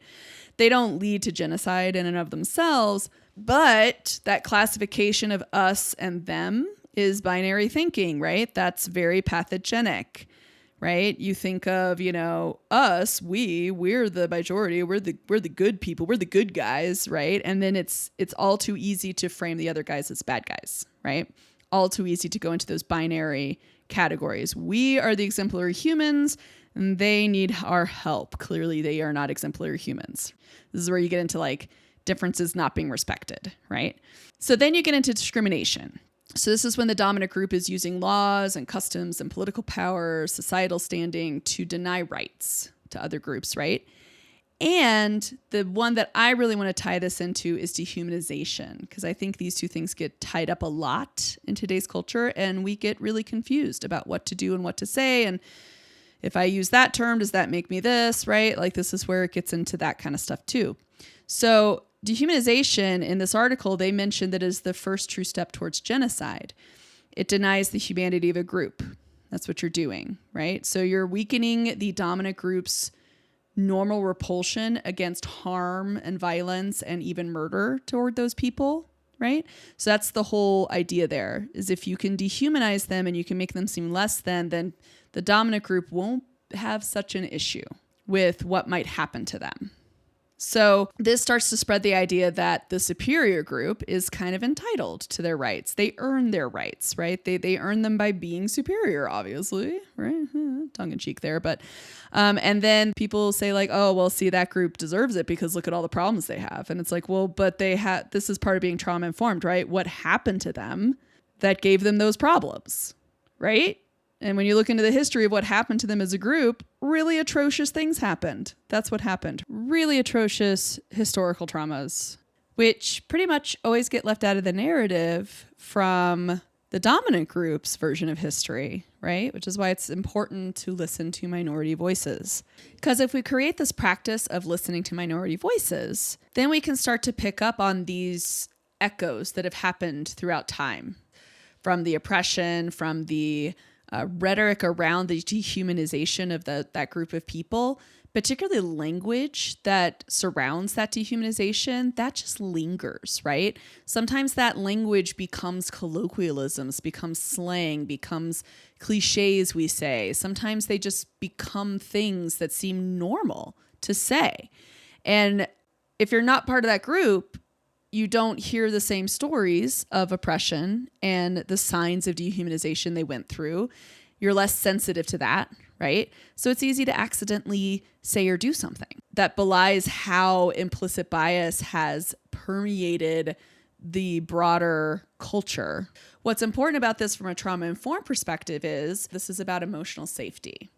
They don't lead to genocide in and of themselves, but that classification of us and them is binary thinking, right? That's very pathogenic, right? You think of, us, we're the majority, we're the good people, we're the good guys, right? And then it's all too easy to frame the other guys as bad guys, right? All too easy to go into those binary categories. We are the exemplary humans and they need our help. Clearly they are not exemplary humans. This is where you get into like differences not being respected, right? So then you get into discrimination. So this is when the dominant group is using laws and customs and political power, societal standing to deny rights to other groups, right? And the one that I really want to tie this into is dehumanization, because I think these two things get tied up a lot in today's culture, and we get really confused about what to do and what to say. And if I use that term, does that make me this, right? Like this is where it gets into that kind of stuff too. So dehumanization in this article, they mentioned that is the first true step towards genocide. It denies the humanity of a group. That's what you're doing, right? So you're weakening the dominant group's normal repulsion against harm and violence and even murder toward those people, right? So that's the whole idea there, is if you can dehumanize them and you can make them seem less than, then the dominant group won't have such an issue with what might happen to them. So this starts to spread the idea that the superior group is kind of entitled to their rights. They earn their rights, right? They earn them by being superior, obviously, right? Tongue in cheek there. But, and then people say like, oh, well, see, that group deserves it because look at all the problems they have. And it's like, well, but this is part of being trauma informed, right? What happened to them that gave them those problems, right? And when you look into the history of what happened to them as a group, really atrocious things happened. That's what happened. Really atrocious historical traumas, which pretty much always get left out of the narrative from the dominant group's version of history, right? Which is why it's important to listen to minority voices. Because if we create this practice of listening to minority voices, then we can start to pick up on these echoes that have happened throughout time, from the oppression, from the rhetoric around the dehumanization of that group of people, particularly language that surrounds that dehumanization, that just lingers, right? Sometimes that language becomes colloquialisms, becomes slang, becomes cliches, we say. Sometimes they just become things that seem normal to say. And if you're not part of that group, you don't hear the same stories of oppression and the signs of dehumanization they went through. You're less sensitive to that, right? So it's easy to accidentally say or do something that belies how implicit bias has permeated the broader culture. What's important about this from a trauma-informed perspective is this is about emotional safety.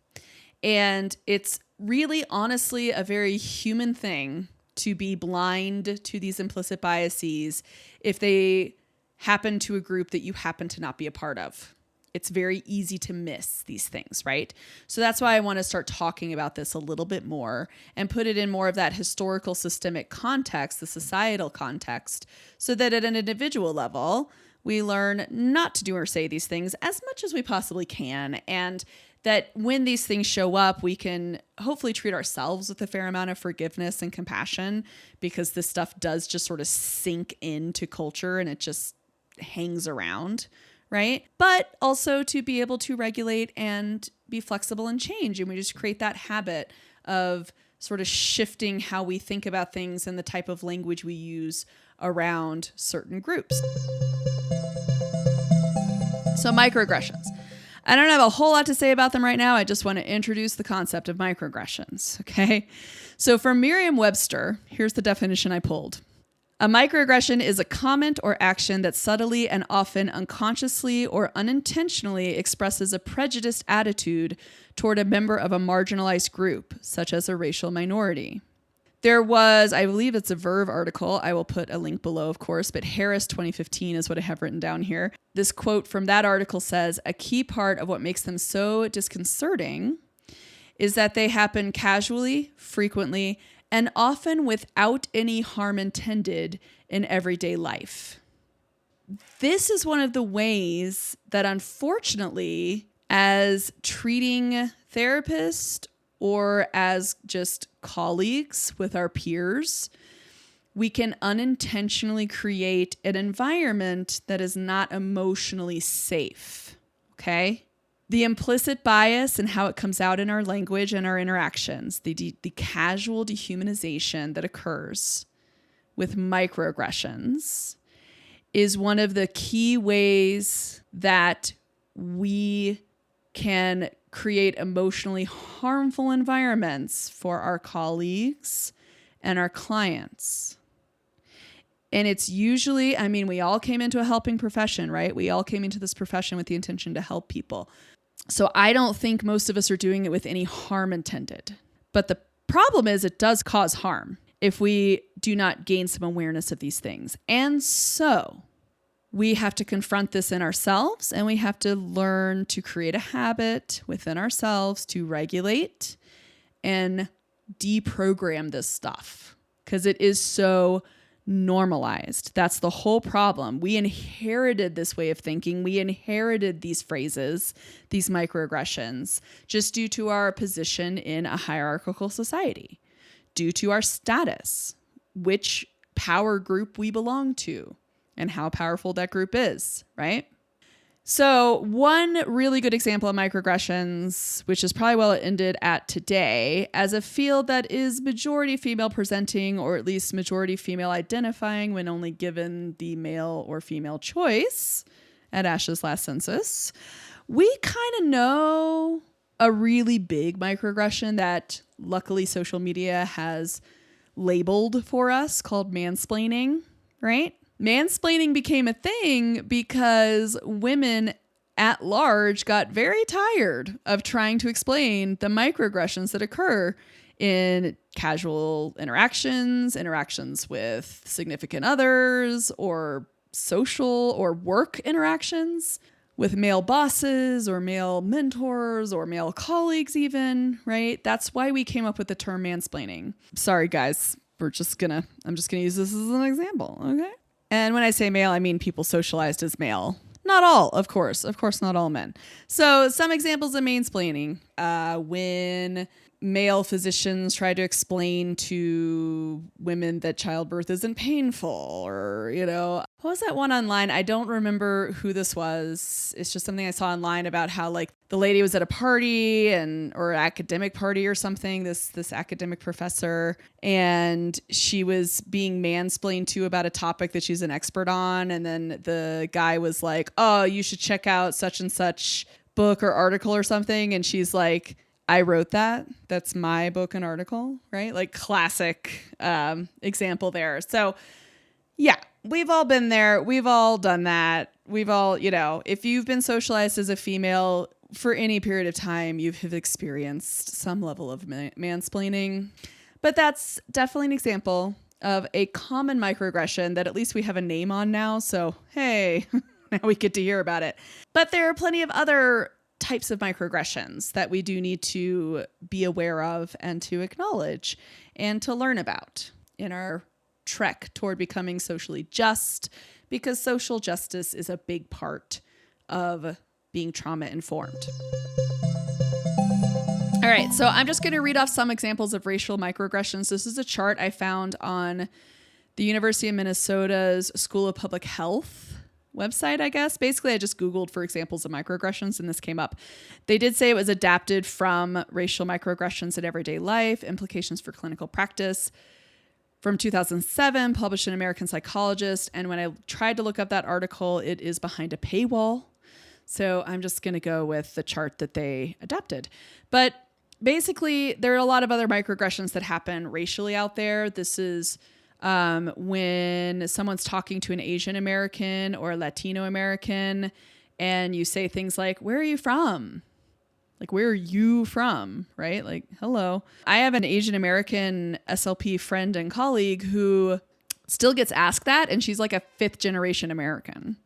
And it's really honestly a very human thing to be blind to these implicit biases if they happen to a group that you happen to not be a part of. It's very easy to miss these things, right? So that's why I want to start talking about this a little bit more and put it in more of that historical systemic context, the societal context, so that at an individual level, we learn not to do or say these things as much as we possibly can. And that when these things show up, we can hopefully treat ourselves with a fair amount of forgiveness and compassion, because this stuff does just sort of sink into culture and it just hangs around, right? But also to be able to regulate and be flexible and change. And we just create that habit of sort of shifting how we think about things and the type of language we use around certain groups. So microaggressions. I don't have a whole lot to say about them right now. I just want to introduce the concept of microaggressions, okay? So from Merriam-Webster, here's the definition I pulled. A microaggression is a comment or action that subtly and often unconsciously or unintentionally expresses a prejudiced attitude toward a member of a marginalized group, such as a racial minority. There was, I believe it's a Verve article. I will put a link below, of course, but Harris 2015 is what I have written down here. This quote from that article says, "A key part of what makes them so disconcerting is that they happen casually, frequently, and often without any harm intended in everyday life." This is one of the ways that, unfortunately, as treating therapists or as just colleagues with our peers, we can unintentionally create an environment that is not emotionally safe, okay? The implicit bias and how it comes out in our language and our interactions, the casual dehumanization that occurs with microaggressions is one of the key ways that we can create emotionally harmful environments for our colleagues and our clients. And it's usually, I mean, we all came into a helping profession, right? We all came into this profession with the intention to help people. So I don't think most of us are doing it with any harm intended. But the problem is it does cause harm if we do not gain some awareness of these things. And so we have to confront this in ourselves, and we have to learn to create a habit within ourselves to regulate and deprogram this stuff, because it is so normalized. That's the whole problem. We inherited this way of thinking. We inherited these phrases, these microaggressions, just due to our position in a hierarchical society, due to our status, which power group we belong to, and how powerful that group is, right? So one really good example of microaggressions, which is probably well it ended at today, as a field that is majority female presenting, or at least majority female identifying when only given the male or female choice at ASHA's last census, we kind of know a really big microaggression that luckily social media has labeled for us called mansplaining, right? Mansplaining became a thing because women at large got very tired of trying to explain the microaggressions that occur in casual interactions with significant others, or social or work interactions with male bosses or male mentors or male colleagues even, right? That's why we came up with the term mansplaining. Sorry, guys. I'm just gonna use this as an example, okay? And when I say male, I mean people socialized as male. Not all, of course. Of course, not all men. So some examples of mansplaining. When male physicians try to explain to women that childbirth isn't painful, or, what was that one online? I don't remember who this was. It's just something I saw online about how like the lady was at a party or academic party or something, this academic professor, and she was being mansplained to about a topic that she's an expert on. And then the guy was like, oh, you should check out such and such book or article or something. And she's like, I wrote that. That's my book and article, right? Like classic example there. So yeah, we've all been there. We've all done that. We've all, if you've been socialized as a female for any period of time, you have experienced some level of mansplaining. But that's definitely an example of a common microaggression that at least we have a name on now. So, hey, now we get to hear about it. But there are plenty of other types of microaggressions that we do need to be aware of and to acknowledge and to learn about in our trek toward becoming socially just, because social justice is a big part of being trauma informed. All right, so I'm just going to read off some examples of racial microaggressions. This is a chart I found on the University of Minnesota's School of Public Health website, I guess. Basically, I just Googled for examples of microaggressions and this came up. They did say it was adapted from Racial Microaggressions in Everyday Life, Implications for Clinical Practice from 2007, published in American Psychologist. And when I tried to look up that article, it is behind a paywall. So I'm just going to go with the chart that they adapted. But basically, there are a lot of other microaggressions that happen racially out there. This is when someone's talking to an Asian American or Latino American and you say things like, where are you from? Like, where are you from? Right? Like, hello. I have an Asian American SLP friend and colleague who still gets asked that. And she's like a 5th generation American,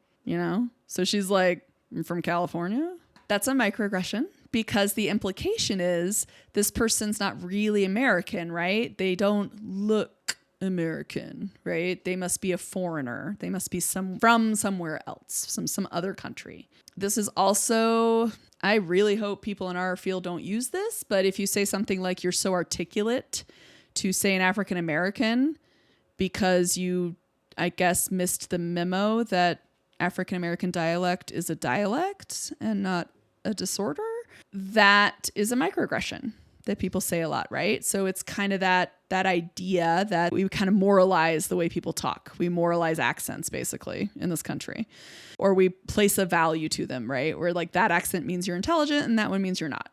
So she's like, I'm from California. That's a microaggression because the implication is this person's not really American, right? They don't look American, right? They must be a foreigner. They must be from somewhere else, some other country. This is also, I really hope people in our field don't use this, but if you say something like you're so articulate to say an African American because you, I guess, missed the memo that African American dialect is a dialect and not a disorder, that is a microaggression that people say a lot, right? So it's kind of that idea that we kind of moralize the way people talk. We moralize accents basically in this country, or we place a value to them, right? Where like that accent means you're intelligent and that one means you're not.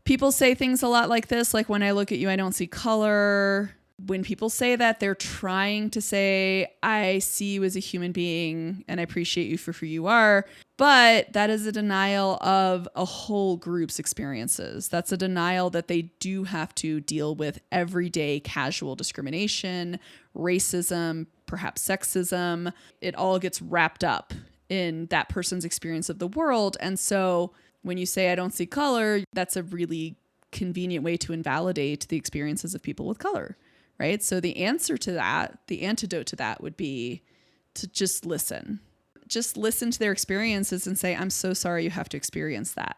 People say things a lot like this, like when I look at you, I don't see color. When people say that, they're trying to say, I see you as a human being and I appreciate you for who you are. But that is a denial of a whole group's experiences. That's a denial that they do have to deal with everyday casual discrimination, racism, perhaps sexism. It all gets wrapped up in that person's experience of the world. And so when you say, I don't see color, that's a really convenient way to invalidate the experiences of people with color. Right? So the answer to that, the antidote to that would be to just listen. Just listen to their experiences and say, I'm so sorry you have to experience that.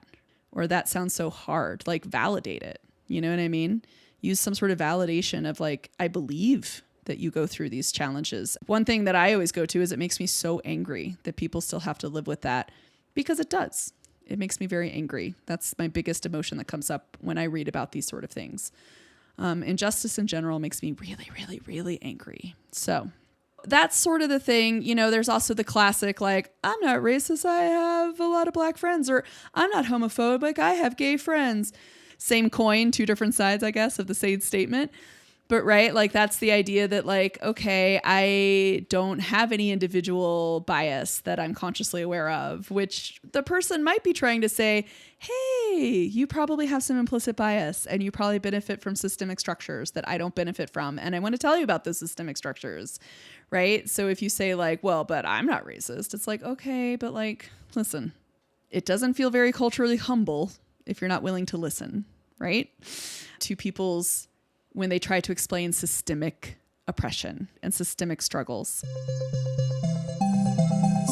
Or that sounds so hard. Like validate it. You know what I mean? Use some sort of validation of like, I believe that you go through these challenges. One thing that I always go to is it makes me so angry that people still have to live with that, because it does. It makes me very angry. That's my biggest emotion that comes up when I read about these sort of things. Injustice in general makes me really, really, really angry. So that's sort of the thing. There's also the classic, like, I'm not racist, I have a lot of black friends, or I'm not homophobic, I have gay friends. Same coin, two different sides, I guess, of the same statement. But right, like that's the idea that like, okay, I don't have any individual bias that I'm consciously aware of, which the person might be trying to say, hey, you probably have some implicit bias and you probably benefit from systemic structures that I don't benefit from. And I want to tell you about those systemic structures, right? So if you say like, well, but I'm not racist, it's like, okay, but like, listen, it doesn't feel very culturally humble if you're not willing to listen, right? To people's when they try to explain systemic oppression and systemic struggles.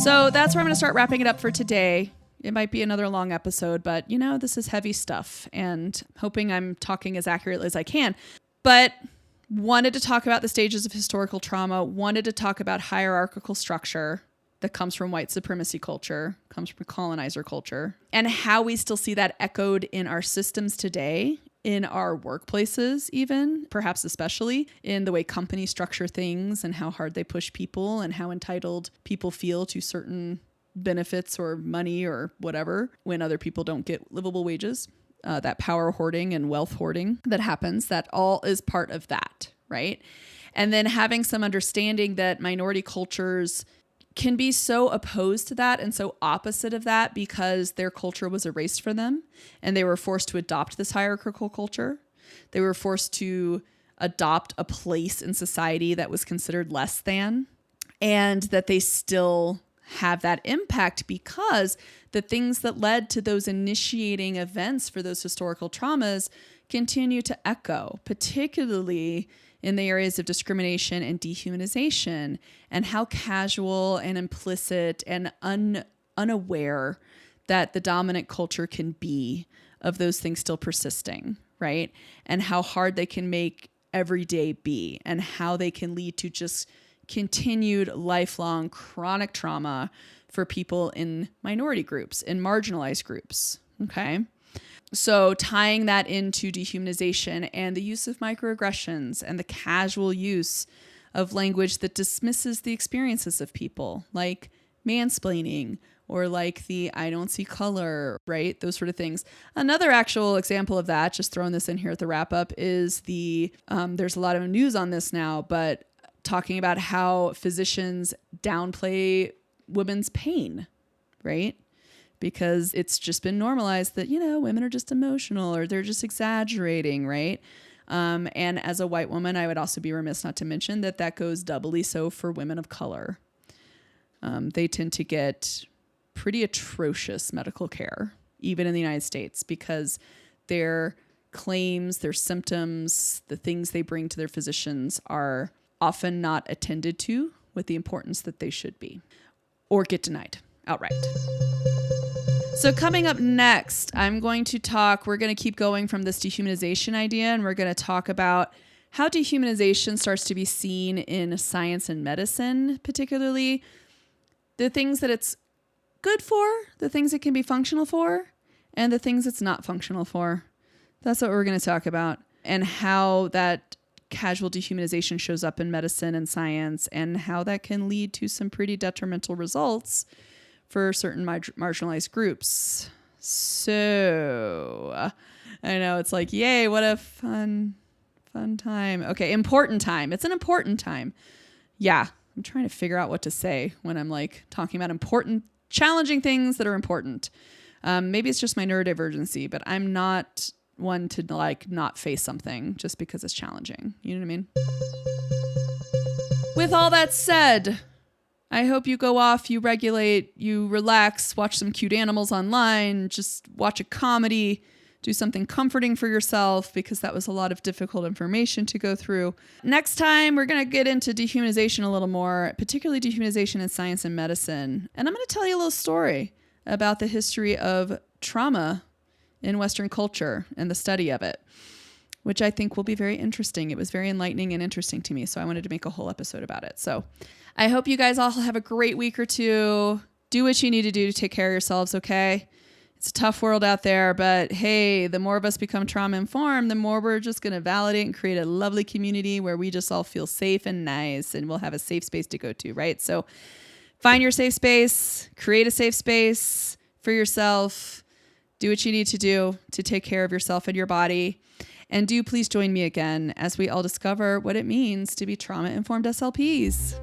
So that's where I'm going to start wrapping it up for today. It might be another long episode, but you know, this is heavy stuff and hoping I'm talking as accurately as I can. But wanted to talk about the stages of historical trauma, wanted to talk about hierarchical structure that comes from white supremacy culture, comes from colonizer culture, and how we still see that echoed in our systems today, in our workplaces even, perhaps especially in the way companies structure things and how hard they push people and how entitled people feel to certain benefits or money or whatever when other people don't get livable wages. That power hoarding and wealth hoarding that happens, that all is part of that, right? And then having some understanding that minority cultures can be so opposed to that and so opposite of that because their culture was erased for them and they were forced to adopt this hierarchical culture. They were forced to adopt a place in society that was considered less than, and that they still have that impact because the things that led to those initiating events for those historical traumas continue to echo, particularly in the areas of discrimination and dehumanization, and how casual and implicit and unaware that the dominant culture can be of those things still persisting, right? And how hard they can make every day be, and how they can lead to just continued lifelong chronic trauma for people in minority groups, in marginalized groups, okay? So tying that into dehumanization and the use of microaggressions and the casual use of language that dismisses the experiences of people, like mansplaining or like the I don't see color, right? Those sort of things. Another actual example of that, just throwing this in here at the wrap up, is there's a lot of news on this now, but talking about how physicians downplay women's pain, right? Because it's just been normalized that, you know, women are just emotional or they're just exaggerating, right? And as a white woman, I would also be remiss not to mention that that goes doubly so for women of color. They tend to get pretty atrocious medical care, even in the United States, because their claims, their symptoms, the things they bring to their physicians are often not attended to with the importance that they should be, or get denied outright. So coming up next, we're going to keep going from this dehumanization idea, and we're going to talk about how dehumanization starts to be seen in science and medicine, particularly the things that it's good for, the things it can be functional for, and the things it's not functional for. That's what we're going to talk about, and how that casual dehumanization shows up in medicine and science, and how that can lead to some pretty detrimental results for certain marginalized groups. So I know it's like, yay, what a fun time. Okay, important time. It's an important time. Yeah, I'm trying to figure out what to say when I'm like talking about important, challenging things that are important. Maybe it's just my neurodivergency, but I'm not one to like not face something just because it's challenging. You know what I mean? With all that said, I hope you go off, you regulate, you relax, watch some cute animals online, just watch a comedy, do something comforting for yourself, because that was a lot of difficult information to go through. Next time, we're going to get into dehumanization a little more, particularly dehumanization in science and medicine. And I'm going to tell you a little story about the history of trauma in Western culture and the study of it, which I think will be very interesting. It was very enlightening and interesting to me, so I wanted to make a whole episode about it. So I hope you guys all have a great week or two. Do what you need to do to take care of yourselves, okay? It's a tough world out there, but hey, the more of us become trauma-informed, the more we're just going to validate and create a lovely community where we just all feel safe and nice, and we'll have a safe space to go to, right? So find your safe space, create a safe space for yourself, do what you need to do to take care of yourself and your body. And do please join me again as we all discover what it means to be trauma-informed SLPs.